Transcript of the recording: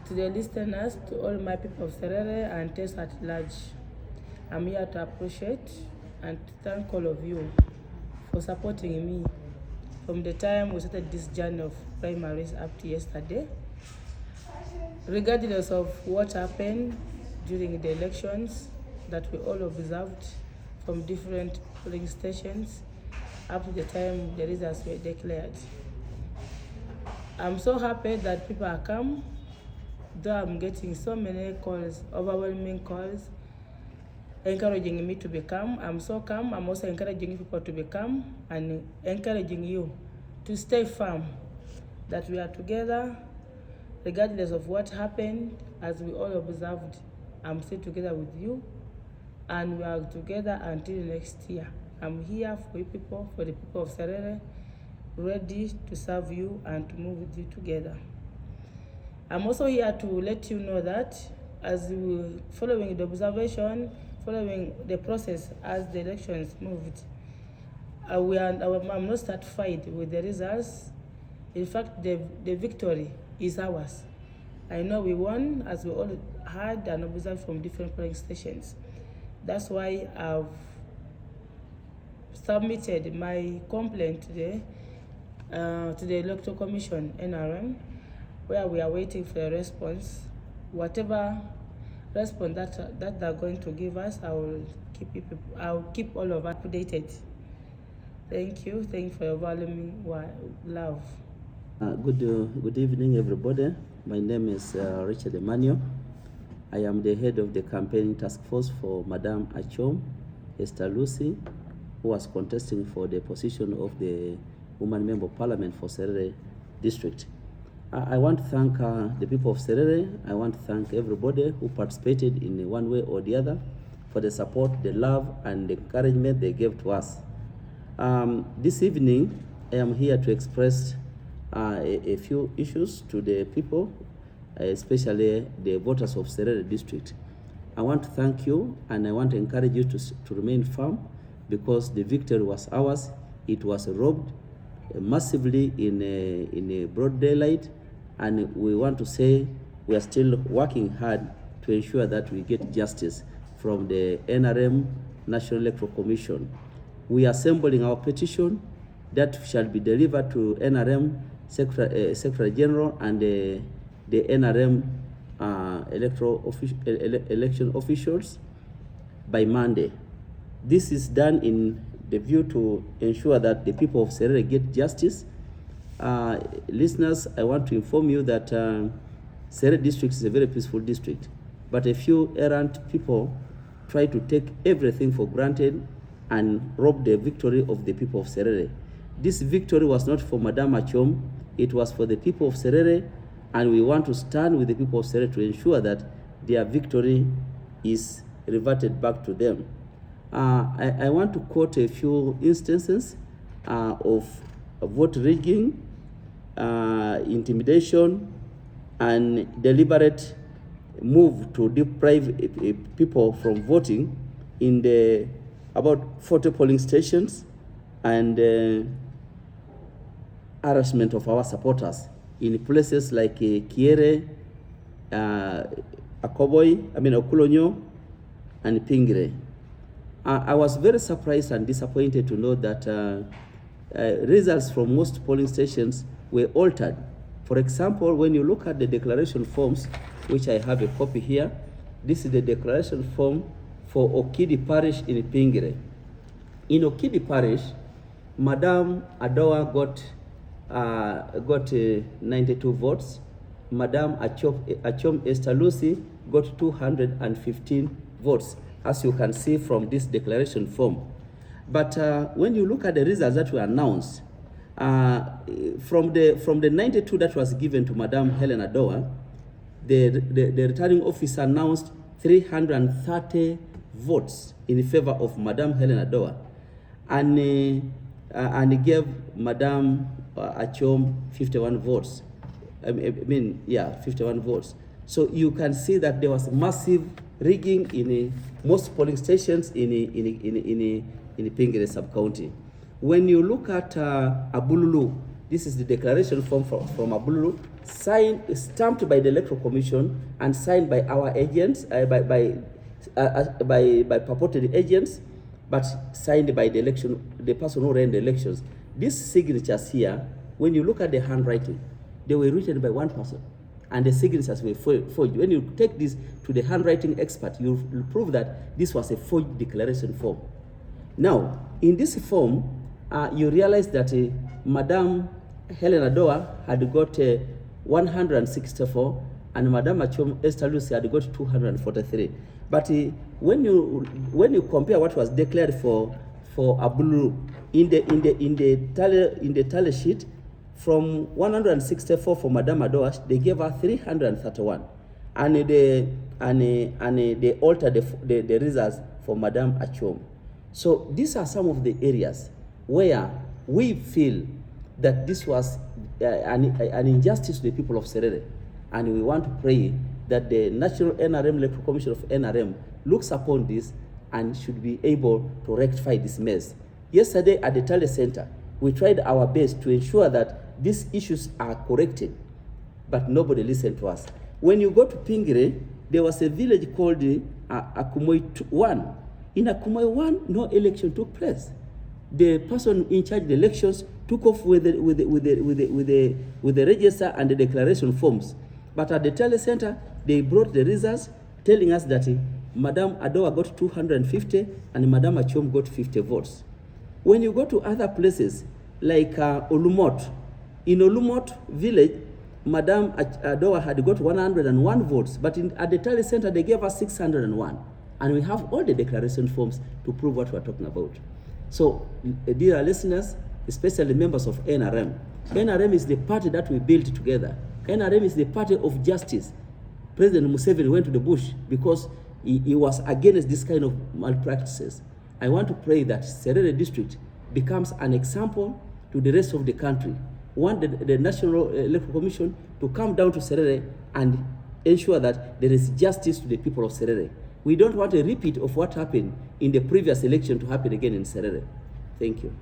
To the listeners, to all my people of Serere and Test at large, I'm here to appreciate and to thank all of you for supporting me from the time we started this journey of primaries up to yesterday. Regardless of what happened during the elections that we all observed from different polling stations up to the time the results were declared. I'm so happy that people are come, though I'm getting so many calls, overwhelming calls, encouraging me to become. I'm so calm. I'm also encouraging people to become and encouraging you to stay firm, that we are together regardless of what happened. As we all observed, I'm still together with you, and we are together until next year. I'm here for you people, for the people of Serere, ready to serve you and to move with you together. I'm also here to let you know that as we following the observation, following the process as the elections moved, I'm not satisfied with the results. In fact, the victory is ours. I know we won, as we all heard and observed from different polling stations. That's why I've submitted my complaint to the Electoral Commission NRM, where we are waiting for a response. Whatever response that they're going to give us, I'll keep all of us updated. Thank you for your overwhelming love. Good evening, everybody. My name is Richard Emmanuel. I am the head of the campaign task force for Madam Acom Esther Files, who was contesting for the position of the Woman Member of Parliament for Serere District. I want to thank the people of Serere. I want to thank everybody who participated in one way or the other for the support, the love, and the encouragement they gave to us. This evening, I am here to express a few issues to the people, especially the voters of Serere District. I want to thank you, and I want to encourage you to remain firm, because the victory was ours. It was robbed massively in a broad daylight, and we want to say we are still working hard to ensure that we get justice from the NRM, National Electoral Commission. We are assembling our petition that shall be delivered to NRM Secretary General and the NRM election officials by Monday. This is done in the view to ensure that the people of Serere get justice. Listeners, I want to inform you that Serere district is a very peaceful district, but a few errant people try to take everything for granted and rob the victory of the people of Serere. This victory was not for Madam Acom, it was for the people of Serere, and we want to stand with the people of Serere to ensure that their victory is reverted back to them. I want to quote a few instances of vote rigging, intimidation, and deliberate move to deprive people from voting in the about 40 polling stations, and harassment of our supporters in places like Kiere, Okulonyo, and Pingire. I was very surprised and disappointed to know that results from most polling stations were altered. For example, when you look at the declaration forms, which I have a copy here, this is the declaration form for Okidi Parish in Pingire. In Okidi Parish, Madam Adoa got 92 votes. Madam Acom Esther Files got 215 votes, as you can see from this declaration form. But when you look at the results that were announced, from the 92 that was given to Madam Helen Adoa, the returning officer announced 330 votes in favor of Madam Helen Adoa, and gave Madam Acom 51 votes. 51 votes. So you can see that there was massive rigging in most polling stations in Pingire sub-county. When you look at Abululu, This is the declaration form from Abululu, signed, stamped by the Electoral Commission and signed by our agents, by purported agents, but signed by the person who ran the elections. These signatures here, when you look at the handwriting, they were written by one person, and the signatures were forged. When you take this to the handwriting expert, you'll prove that this was a forged declaration form. Now, in this form, you realize that Madam Helen Adoa had got 164, and Madam Acom Esther Lucy had got 243. But when you compare what was declared for Abululu in the tally sheet, from 164 for Madam Adoa, they gave her 331, and they altered the results for Madam Acom. So these are some of the areas where we feel that this was an injustice to the people of Serere, and we want to pray that the National NRM Electoral Commission of NRM looks upon this and should be able to rectify this mess. Yesterday at the Tally Center, we tried our best to ensure that these issues are corrected, but nobody listened to us. When you go to Pingire, there was a village called Akumoi 1. In Akumoi 1, no election took place. The person in charge of the elections took off with the register and the declaration forms. But at the Tally Center, they brought the results telling us that Madam Adoa got 250 and Madam Acom got 50 votes. When you go to other places like Olumot, in Olumot village, Madam Adoa had got 101 votes, but at the Tally Center, they gave us 601. And we have all the declaration forms to prove what we're talking about. So, dear listeners, especially members of NRM, NRM is the party that we built together. NRM is the party of justice. President Museveni went to the bush because he was against this kind of malpractices. I want to pray that Serere district becomes an example to the rest of the country. We want the National Electoral Commission to come down to Serere and ensure that there is justice to the people of Serere. We don't want a repeat of what happened in the previous election to happen again in Serere. Thank you.